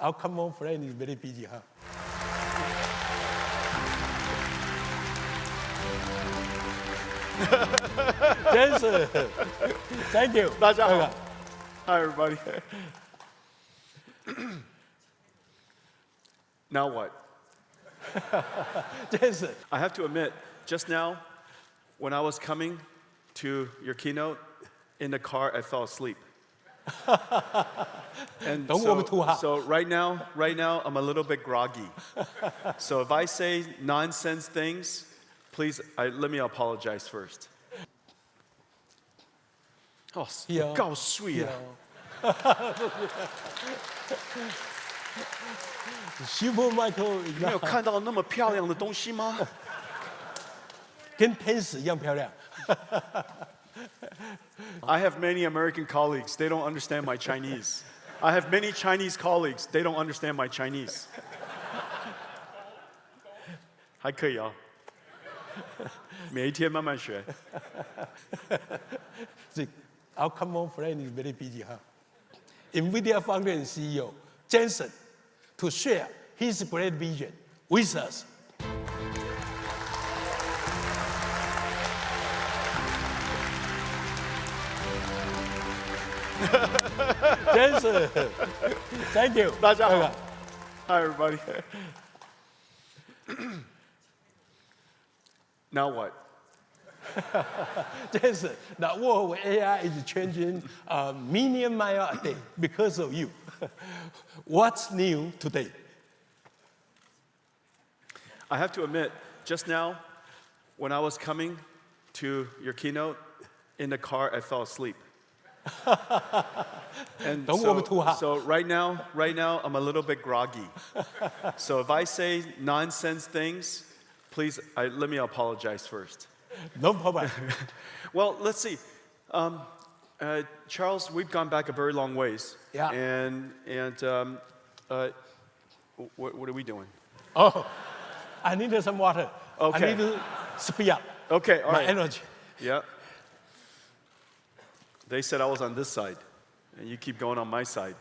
Our common friend is very busy, huh? Jason, thank you. 大家好。Hi, everybody. Now what? Jason. I have to admit, just now, when I was coming to your keynote, in the car, I fell asleep. And so right now, I'm a little bit groggy. So if I say nonsense things, please, let me apologize first. Oh, 够水啊！Super Michael， 你没有看到那么漂亮的东西吗？跟天使一样漂亮。I have many American colleagues. They don't understand my Chinese. I have many Chinese colleagues. They don't understand my Chinese. 还可以啊，每一天慢慢学。Our common friend is very busy, huh? NVIDIA founder and CEO Jensen to share his great vision with us. Jensen, thank you. 大家好。Hi, everybody. Now what? Jason, the world with AI is changing a million miles a day because of you. What's new today? I have to admit, just now, when I was coming to your keynote, in the car, I fell asleep. And so right now, I'm a little bit groggy. So if I say nonsense things, please, let me apologize first. No problem. Well, let's see. Charles, we've gone back a very long ways. Yeah. And what are we doing? Oh, I need some water. Okay. I need to speed up Okay, all my right. energy. Yeah. They said I was on this side, and you keep going on my side.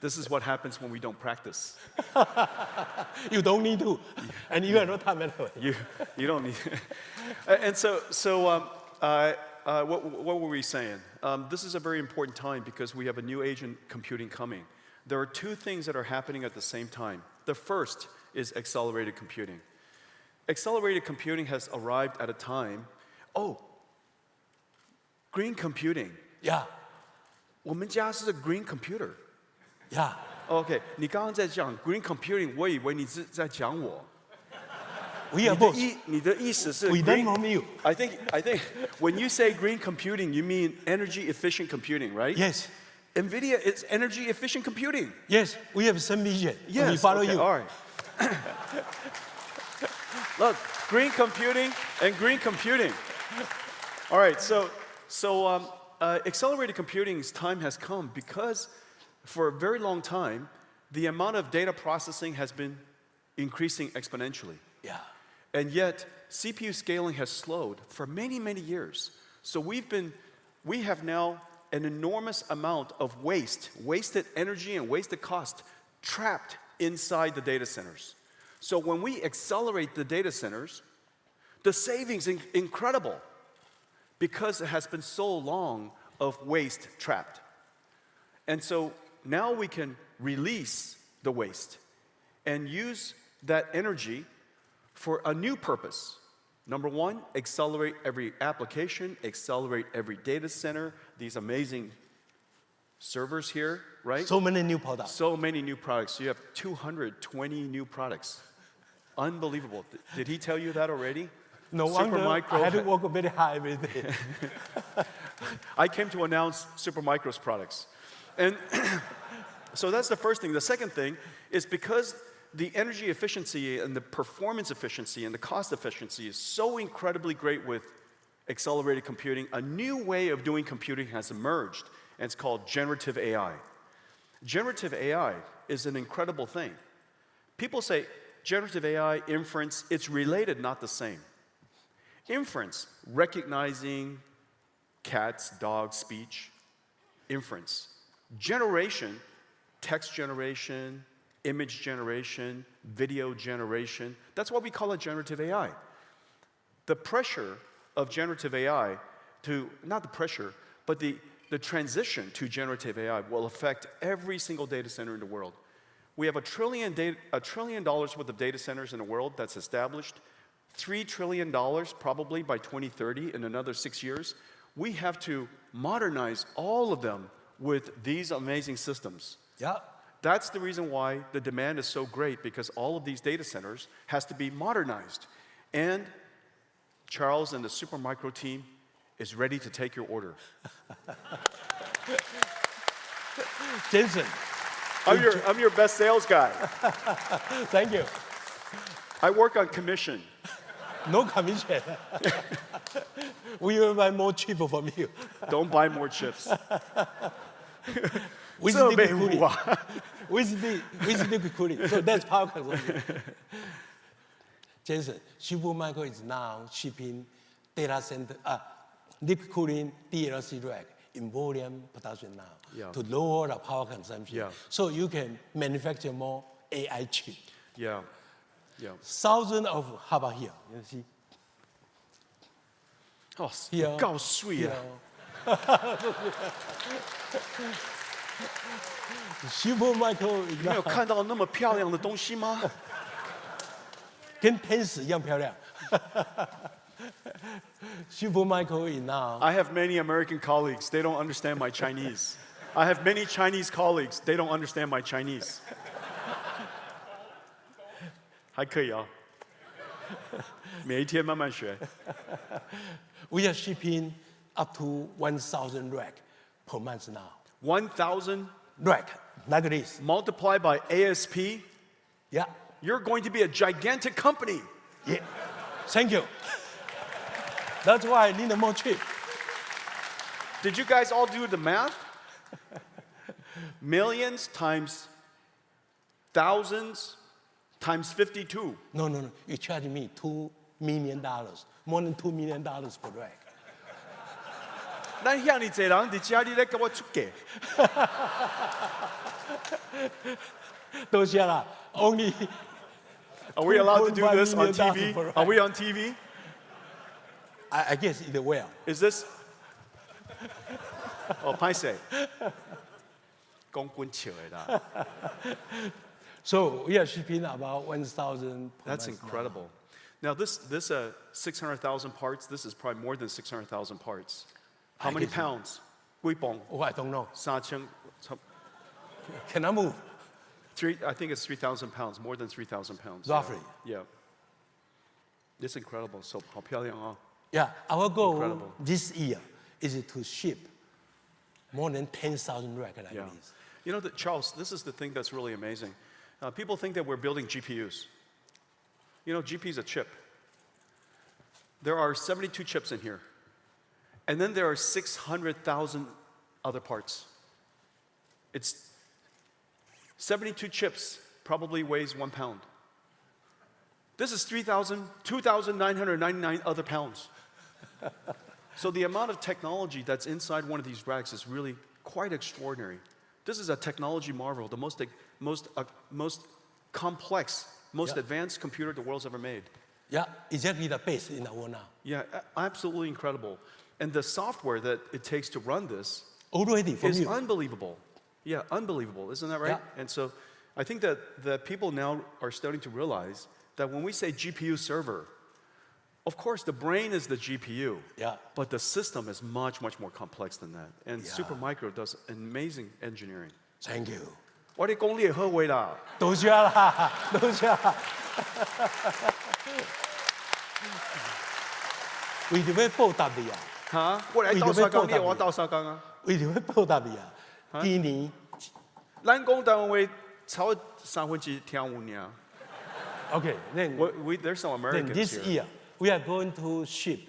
This is what happens when we don't practice. You don't need to, and you are not time anyway. You don't need. And so what were we saying? This is a very important time because we have a new age in computing coming. There are two things that are happening at the same time. The first is accelerated computing. Accelerated computing has arrived at a time. Oh, green computing. Yeah. 我们家是 green computer. Yeah. OK， 你刚刚在讲 green computing， 我以为你是在讲我。We are both. 你的意思是 We learn from you. I think when you say green computing, you mean energy efficient computing, right? Yes. NVIDIA is energy efficient computing. Yes, we have some vision. Yes. We follow okay, you. All right. Look, green computing and green computing. All right. So accelerated computing's time has come because for a very long time, the amount of data processing has been increasing exponentially. Yeah. And yet, CPU scaling has slowed for many, many years. So we have now an enormous amount of wasted energy and wasted cost trapped inside the data centers. So when we accelerate the data centers, the savings is incredible because it has been so long of waste trapped. And so now we can release the waste and use that energy for a new purpose. Number one, accelerate every application, accelerate every data center, these amazing servers here, right? So many new products. So many new products. You have 220 new products. Unbelievable. Did he tell you that already? No wonder I had to work very hard every day. I came to announce Supermicro's products. And so that's the first thing. The second thing is because the energy efficiency and the performance efficiency and the cost efficiency is so incredibly great with accelerated computing, a new way of doing computing has emerged, and it's called generative AI. Generative AI is an incredible thing. People say generative AI, inference, it's related, not the same. Inference, recognizing cats, dogs, speech, inference. Generation text generation, image generation, video generation. That's why we call it generative AI. The pressure of generative AI not the pressure, but the transition to generative AI will affect every single data center in the world. We have $1 trillion worth of data centers in the world that's established. $3 trillion probably by 2030 in another 6 years. We have to modernize all of them with these amazing systems. Yeah. That's the reason why the demand is so great, because all of these data centers has to be modernized. And Charles and the Supermicro team is ready to take your order. Jensen. I'm your best sales guy. Thank you. I work on commission. No commission. We will buy more chip from you. Don't buy more chips. With liquid cooling. With liquid cooling. So that's power consumption. Jensen, Supermicro is now shipping data center, liquid cooling DLC rack in volume production now to lower the power consumption. Yeah. So you can manufacture more AI chip. Yeah. Thousands of, how about here? You see? Oh, Here. 够水啊！ Supermicro is 你没有 now 看到那么漂亮的东西吗？跟天使一样漂亮。Supermicro is now I have many American colleagues. They don't understand my Chinese. I have many Chinese colleagues. They don't understand my Chinese. 还可以啊，每一天慢慢学。 We are shipping up to 1,000 rack per month now. 1,000 Rack, like this. multiplied by ASP. Yeah. You're going to be a gigantic company. Yeah. Thank you. That's why I need more chip. Did you guys all do the math? Millions times thousands times 52. No. You charge me $2 million, more than $2 million per rack. 咱遐尼侪人伫家里咧甲我出价， 多谢啦. Only Are we allowed to do this on 1.5 million TV? per Are we on TV? I guess it will. Is this? 哦，歹势，讲滚笑的啦。 So we are shipping about 1,000 per That's month now. incredible. Now this 600,000 parts. This is probably more than 600,000 parts. How I many guess- pounds? 几磅？ Oh, I don't know. 3000， Can I move? I think it's 3,000 pounds. More than 3,000 pounds. Roughly. Yeah. It's incredible. So 好漂亮啊！ Yeah, our goal Incredible. this year is to ship more than 10,000 rack like Yeah. this. You know, Charles, this is the thing that's really amazing. People think that we're building GPUs. You know, GPU is a chip. There are 72 chips in here. And then there are 600,000 other parts. It's 72 chips, probably weighs 1 pound. This is 2,999 other pounds. So the amount of technology that's inside one of these racks is really quite extraordinary. This is a technology marvel, the most complex, most advanced computer the world's ever made. Yeah, exactly the base in the world now. Yeah, absolutely incredible. And the software that it takes to run this Already from is you. unbelievable. Yeah, unbelievable. Isn't that right? Yeah. And so I think that people now are starting to realize that when we say GPU server, of course, the brain is the GPU. Yeah. But the system is much, much more complex than that. And Yeah. Supermicro does amazing engineering. Thank you. 我哋講你係好話啦，多謝啦，多謝啦。為點樣報答你啊？嚇！我嚟鬥沙工，你我鬥沙工啊！為點樣報答你啊？今年咱講台灣話超3分之聽有爾。 Okay, then There's some then Americans this here. year we are going to ship,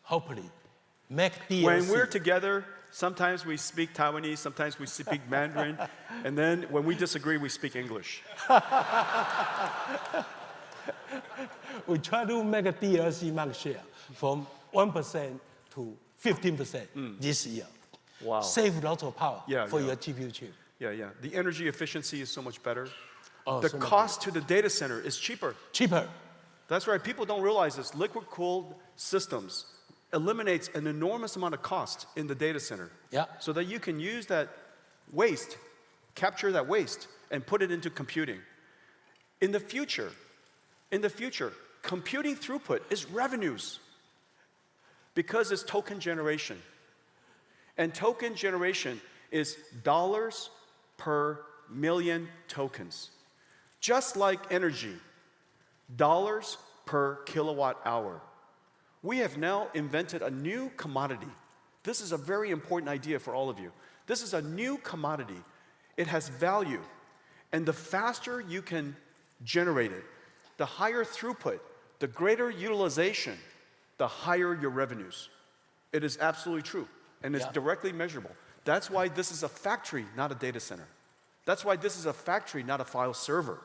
hopefully, make DLC. When we're together, sometimes we speak Taiwanese, sometimes we speak Mandarin, and then when we disagree, we speak English. We try to make a DLC market share from 1% to 15% this year. Wow. Save lots of power Yeah, for yeah. your GPU chip. Yeah. The energy efficiency is so much better. Oh, The so much cost to the data center is cheaper. Cheaper. That's right. People don't realize this. Liquid-cooled systems eliminates an enormous amount of cost in the data center. Yeah. So that you can use that waste, capture that waste, and put it into computing. In the future, computing throughput is revenues because it's token generation. And token generation is dollars per million tokens. Just like energy, dollars per kilowatt hour. We have now invented a new commodity. This is a very important idea for all of you. This is a new commodity. It has value. And the faster you can generate it, the higher throughput, the greater utilization, the higher your revenues. It is absolutely true. And it's directly measurable. That's why this is a factory, not a data center. That's why this is a factory, not a file server.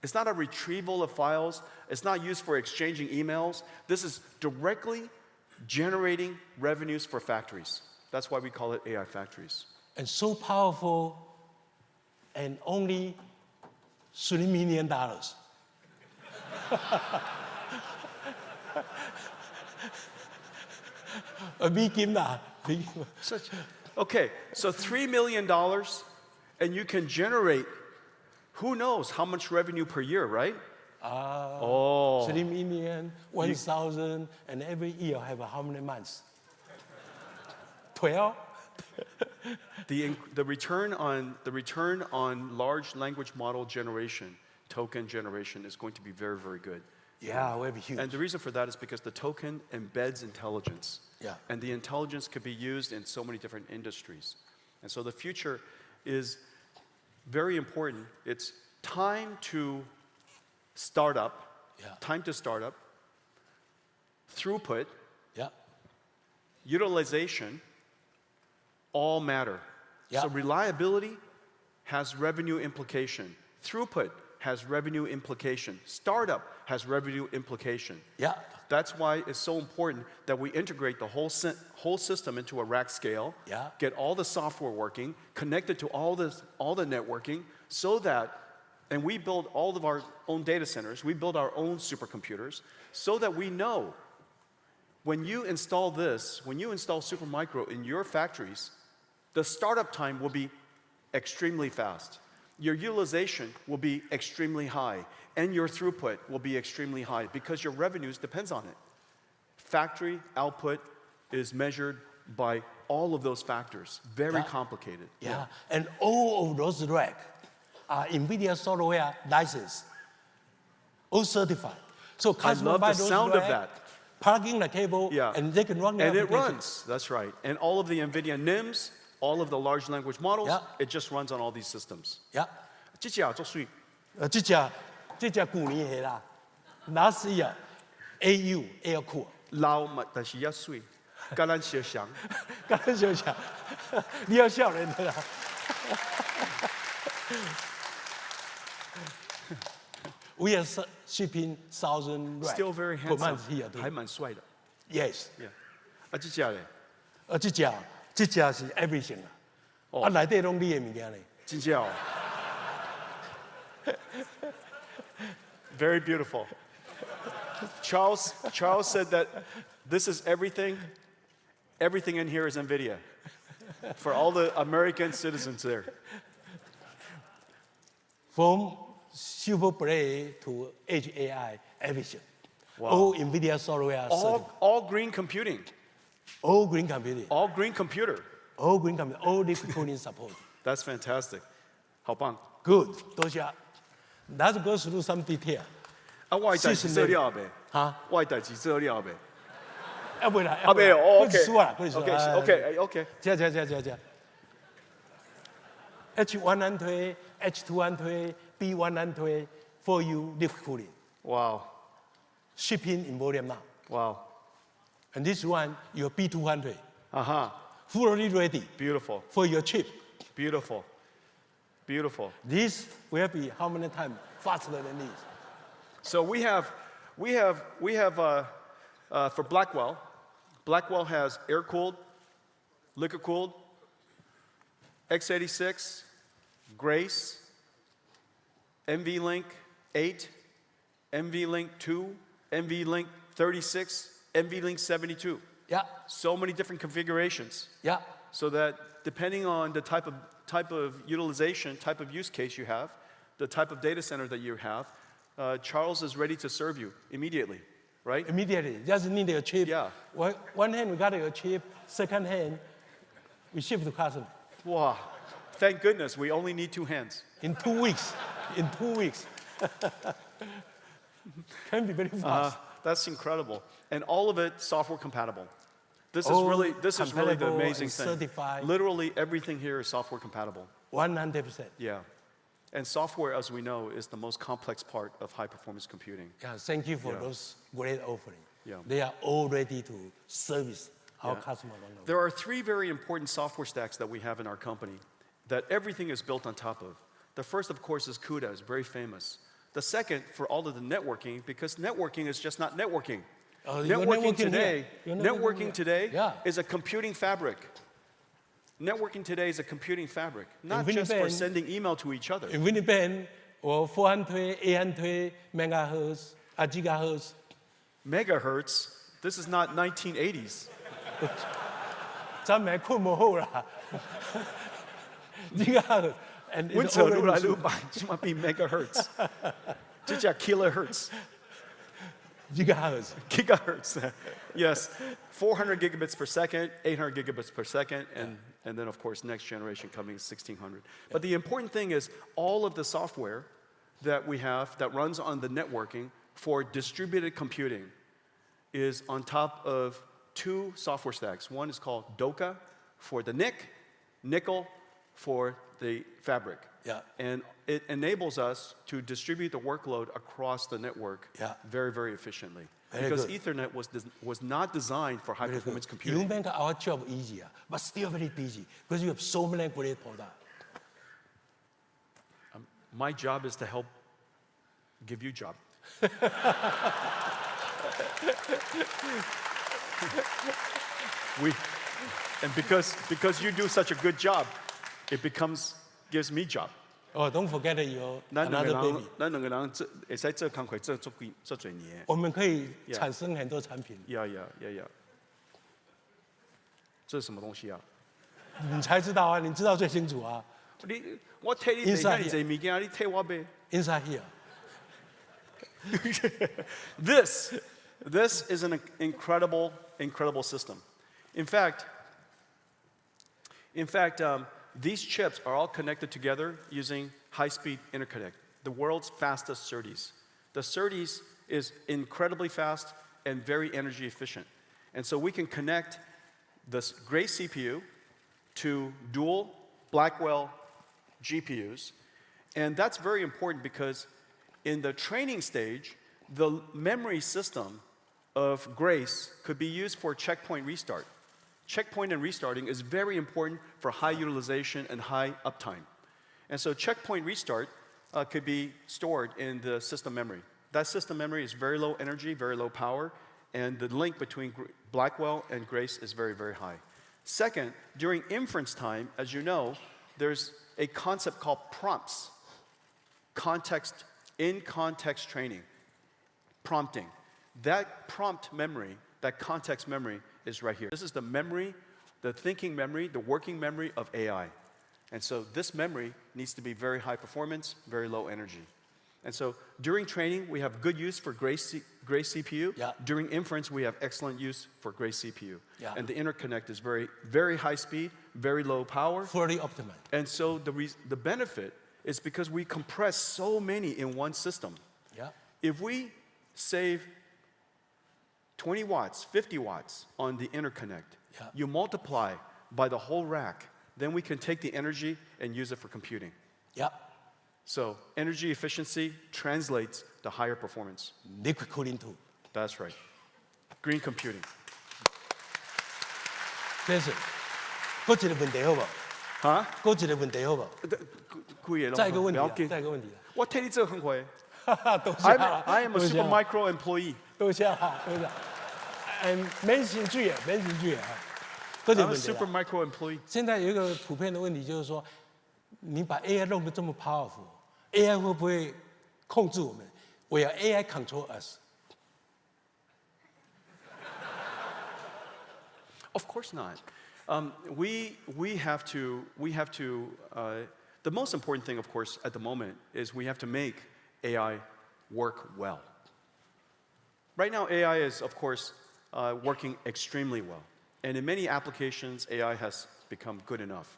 It's not a retrieval of files. It's not used for exchanging emails. This is directly generating revenues for factories. That's why we call it AI factories. And so powerful, and only $3 million. Okay, so $3 million, and you can generate, who knows how much revenue per year, right? 3 million, 1,000, and every year have how many months? 12? The return on large language model generation, token generation, is going to be very, very good. Yeah, will be huge. And the reason for that is because the token embeds intelligence. Yeah. And the intelligence could be used in so many different industries. And so the future is very important. It's time to start up, throughput, utilization, all matter. Yeah. So reliability has revenue implication. Throughput has revenue implication. Startup has revenue implication. Yeah. That's why it's so important that we integrate the whole system into a rack scale, get all the software working, connect it to all the networking, so that, and we build all of our own data centers, we build our own supercomputers, so that we know when you install this, when you install Supermicro in your factories, the startup time will be extremely fast. Your utilization will be extremely high, and your throughput will be extremely high because your revenues depends on it. Factory output is measured by all of those factors. Very complicated. Yeah. And all of those racks are NVIDIA software licensed, all certified. So I customers love buy the those sound of racks, that. plug in the cable, and they can run the And it application. runs, that's right. And all of the NVIDIA NIMs, all of the large language models, it just runs on all these systems. Yeah. 这只做水 这只旧年的啦，last year AU air cool， 老嘛，但是也水，跟咱相像。刚才就讲，你要笑人的啦。We are shipping 1,000 racks Still very per handsome. month here. 还蛮帅的。 Yes. Yeah. 啊，这只嘞，这只是 everything 啦。内底拢你的物件嘞。真正哦。Very beautiful. Charles said that this is everything. Everything in here is NVIDIA. For all the American citizens there. From Super Blade to Edge AI, everything. Wow. All NVIDIA software. All green computing. All green computing. All green computer. All green computing. All liquid cooling support. That's fantastic. 好棒。 Good. 多谢。Let's go through some detail. 啊，我的代志做了呗。哈？我的代志做了呗。未啦。啊，没有。OK。OK。这。H100, H200, B100 for you liquid cooling. Wow. Shipping in volume now. Wow. And this one, your B200. Fully ready. Beautiful. For your chip. Beautiful. This will be how many times faster than this? So we have for Blackwell. Blackwell has air-cooled, liquid-cooled, x86, Grace, NVLink 8, NVLink 2, NVLink 36, NVLink 72. Yeah. So many different configurations. Yeah. So that depending on the type of utilization, type of use case you have, the type of data center that you have, Charles is ready to serve you immediately, right? Immediately, just need a chip. Yeah. One hand we got a chip, second hand we ship to customer. Wow. Thank goodness we only need 2 hands. In 2 weeks. In 2 weeks. Can be very fast. That's incredible. And all of it software compatible. This is All really the compatible amazing and thing. certified. Literally everything here is software compatible. 100%. Yeah. And software, as we know, is the most complex part of high performance computing. Yeah, thank you for Yeah. those great offerings. Yeah. They are all ready to service our Yeah. customer. Around the world. There are 3 very important software stacks that we have in our company that everything is built on top of. The first, of course, is CUDA, it's very famous. The second, for all of the networking, because networking is just not networking. You're Networking here. today, You're networking today Yeah. is a computing fabric. Networking today is a computing fabric, not Winnipeg- just for sending email to each other. In Winnipeg, 400, 800 megahertz, gigahertz. Megahertz, this is not 1980s. 咱们困不好啦。gigahertz. And it's 温扯路来 already 路买，起码比 megahertz，这叫 kilohertz。 gigahertz. Gigahertz. Yes, 400 gigabits per second, 800 gigabits per second, and then, of course, next generation coming 1600. But the important thing is all of the software that we have that runs on the networking for distributed computing is on top of 2 software stacks. One is called DOCA for the NIC, nickel for the fabric. Yeah. And it enables us to distribute the workload across the network Yeah. very, very efficiently. Very Because good. Ethernet was not designed for high Very performance good. computing. You make our job easier, but still very busy because you have so many great products. My job is to help give you job. And because you do such a good job, it gives me job. Oh, don't forget your 咱两个 another 人 baby.，咱两个人会使做工课做几年。我们可以产生很多产品，呀。这是什么东西啊？你才知道啊，你知道最清楚啊。我替你买遐济物件，你替我买。Inside here. This is an incredible system. In fact, these chips are all connected together using high-speed interconnect, the world's fastest SerDes. The SerDes is incredibly fast and very energy efficient. And so we can connect this Grace CPU to dual Blackwell GPUs. And that's very important because in the training stage, the memory system of Grace could be used for checkpoint restart. Checkpoint and restarting is very important for high utilization and high uptime. And so checkpoint restart could be stored in the system memory. That system memory is very low energy, very low power, and the link between Blackwell and Grace is very, very high. Second, during inference time, as you know, there's a concept called prompts, in-context training, prompting. That prompt memory, that context memory is right here. This is the memory, the thinking memory, the working memory of AI. And so this memory needs to be very high performance, very low energy. And so during training, we have good use for Grace CPU. Yeah. During inference, we have excellent use for Grace CPU. Yeah. And the interconnect is very, very high speed, very low power. Fully optimized. And so the benefit is because we compress so many in one system. Yeah. If we save 20 watts, 50 watts on the interconnect, Yeah. you multiply by the whole rack, then we can take the energy and use it for computing. Yeah. So energy efficiency translates to higher performance. Liquid cooling too. That's right. Green computing. 先生，搁一个問題好不好？哈？搁一個問題好不好？再一個問題啊，再一個問題啊。我替你做很會。多謝啦 I am a 多謝 super 啦 micro employee. 多謝啦，多謝。免錢注嘅，免錢注嘅。嗰條 I'm a 問題 super 啦。 micro employee. 現在有一個普遍的問題，就是說，你把 AI 弄得这么 powerful，AI 会不会控制我们？Will AI control us? Of course not. We have to. The most important thing, of course, at the moment is we have to make AI work well. Right now, AI is, of course, working extremely well, and in many applications, AI has become good enough.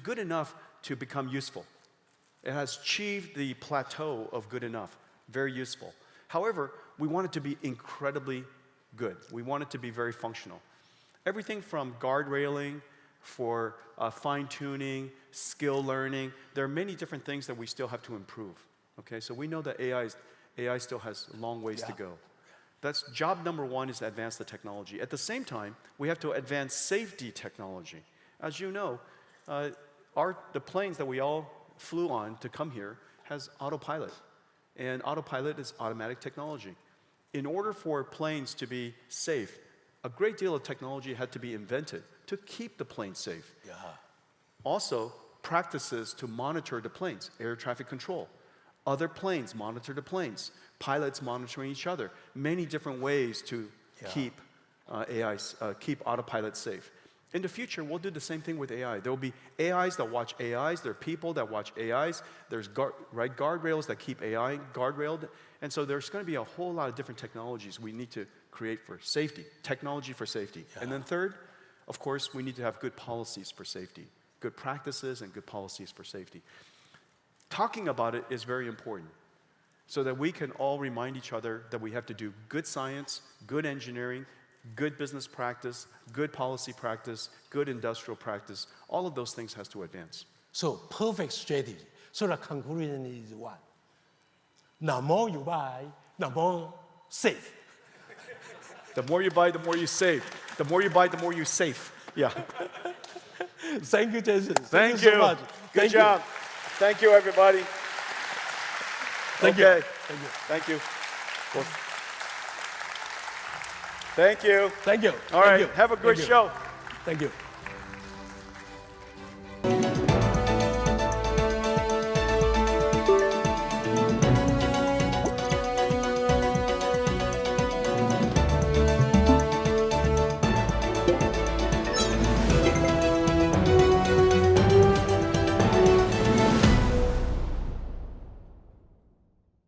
Good enough to become useful. It has achieved the plateau of good enough, very useful. However, we want it to be incredibly good. We want it to be very functional. Everything from guardrailing, for fine-tuning, skill learning, there are many different things that we still have to improve. Okay, so we know that AI still has long ways to go. That's job number one, is to advance the technology. At the same time, we have to advance safety technology. As you know, the planes that we all flew on to come here has autopilot. And autopilot is automatic technology. In order for planes to be safe, a great deal of technology had to be invented to keep the plane safe. Yeah. Also, practices to monitor the planes, air traffic control. Other planes monitor the planes, pilots monitoring each other. Many different ways to keep keep autopilot safe. In the future, we'll do the same thing with AI. There will be AIs that watch AIs. There are people that watch AIs. There's guardrails that keep AI guardrailed. And so there's going to be a whole lot of different technologies we need to create for safety, technology for safety. Yeah. And then third, of course, we need to have good policies for safety, good practices and good policies for safety. Talking about it is very important so that we can all remind each other that we have to do good science, good engineering, good business practice, good policy practice, good industrial practice. All of those things has to advance. So perfect strategy. So the conclusion is what? The more you buy, the more safe. The more you buy, the more you save. The more you buy, the more you save. Yeah. Thank you, Jason. Thank you you. so much. Good job. Thank you, everybody. Thank okay. you. Thank you. Thank you. Well, thank you. Thank you. All Thank right. you. Have a great show. Thank you.